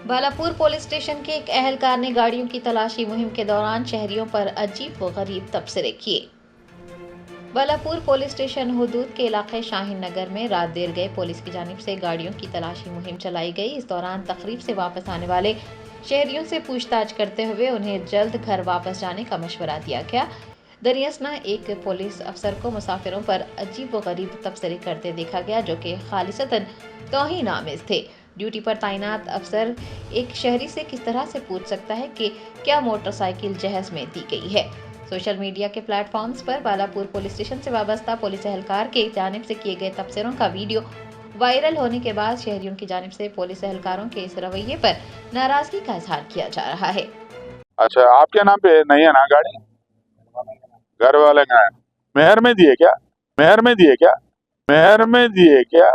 Balapur police station के एक अहलकार ने गाड़ियों की तलाशी मुहिम के दौरान शहरियों पर अजीब व गरीब तबसरे किए। बालापुर पुलिस स्टेशन हुदूद के इलाके शाहीन नगर में रात देर गए पुलिस की जानिब से गाड़ियों की तलाशी मुहिम चलाई गई। इस दौरान तकरीब से वापस आने वाले शहरियों से पूछताछ करते हुए उन्हें जल्द घर वापस जाने का मशवरा दिया गया। दरियासना एक पुलिस अफसर को मुसाफिरों पर अजीब व गरीब तबसरे करते देखा गया, जो कि खालिसतन तौहीन आमेज थे। ड्यूटी पर तैनात अफसर एक शहरी से किस तरह से पूछ सकता है कि क्या मोटरसाइकिल जहेज में दी गई है। सोशल मीडिया के प्लेटफॉर्म्स पर बालापुर पुलिस स्टेशन से वाबस्ता पुलिस एहलकार के जानिब से किए गए तबसरों का वीडियो वायरल होने के बाद शहरियों की जानिब से पुलिस एहलकारों के इस रवैये पर नाराजगी का इजहार किया जा रहा है। अच्छा, आपके नाम पे नहीं है ना गाड़ी? घर वाले का है। मेहर में दिए क्या? मेहर में दिए क्या? मेहर में दिए क्या?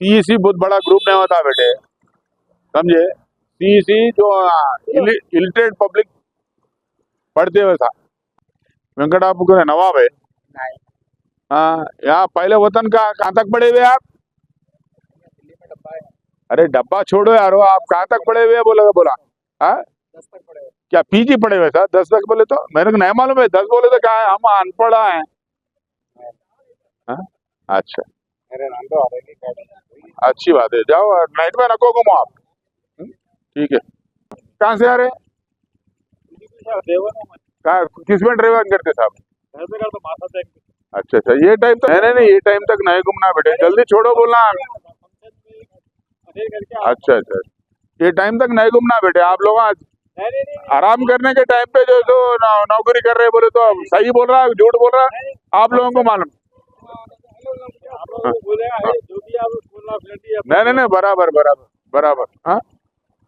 सीईसी बहुत बड़ा ग्रुप नहीं होता बेटे, समझे? सीईसी जो इलिटरेट पब्लिक पढ़ते हुए था, वेंकटापुर के नवाब है। हाँ, यहाँ पहले वतन का कहाँ तक पढ़े हुए आप? अरे डब्बा छोड़ो यारो, आप कहाँ तक पढ़े हुए बोला? हाँ, 10 तक पढ़े। क्या पीजी पढ़े हुए था? 10 तक बोले तो मेरे को नहीं मालूम है। 10 बोले तो क्या है, हम अनपढ़ हैं। अच्छा, मेरे नाम पे ऑलरेडी गाड़ी अच्छी बात है। जाओ, नाइट में रखो घूमो आप। ठीक है। कहाँ से आ रहे? कहाँ, किस में ड्राइवर करते साहब? अच्छा अच्छा, ये टाइम तक नहीं, ये टाइम तक नहीं घूमना बेटे, जल्दी छोड़ो बोलना। अच्छा अच्छा, ये टाइम तक नहीं घूमना बेटे। आप लोग आज आराम करने के टाइम पे जो नौकरी कर रहे बोले तो सही बोल रहा है, झूठ बोल रहा है, आप लोगों को मालूम। नहीं, बराबर बराबर बराबर। हाँ,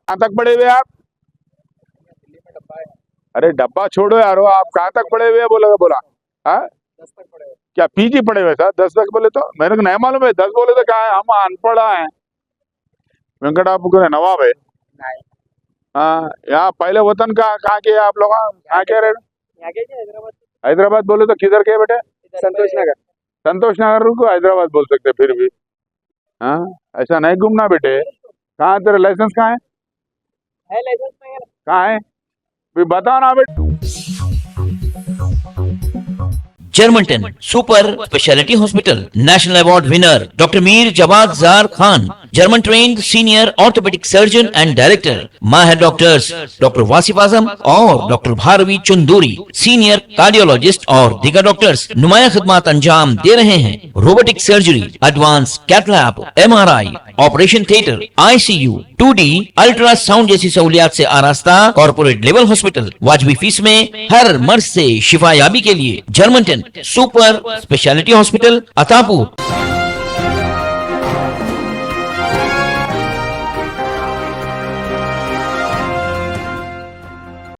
कहाँ तक पढ़े हुए आप? अरे डब्बा छोड़ो यारो, आप कहाँ तक पढ़े हुए बोला? हाँ, 10 तक पढ़े। क्या पीजी पढ़े हुए था? 10 तक बोले तो मेरे को नहीं मालूम है। 10 बोले तो क्या है, हम अनपढ़ हैं। वेंकटापुर के नवाब है। हाँ, यहाँ पहले वतन का कहाँ के आप लोग? कहाँ के रहे? हैदराबाद बोले तो किधर के बेटे? संतोष नगर। संतोष नगर को हैदराबाद बोल सकते फिर भी। हाँ, ऐसा नहीं घूमना बेटे। कहाँ तेरा लाइसेंस कहाँ है? लाइसेंस नहीं है। कहाँ है भी बताओ ना बेटे। Germanten super specialty hospital national award winner doctor Mir Jawad Zar Khan, German trained senior orthopedic surgeon and director, माहिर डॉक्टर्स डॉक्टर वासिफ आजम और doctor Bharvi Chanduri, senior cardiologist और दीगर डॉक्टर्स नुमाया खिदमत अंजाम दे रहे हैं। Robotic surgery, advance cath lab, MRI, operation theatre, ICU, 2D ultrasound जैसी सहूलियात से आरास्ता कॉर्पोरेट लेवल हॉस्पिटल। वाजबी फीस में हर मर्ज से शिफायाबी के लिए Germanton super specialty hospital, Attapur.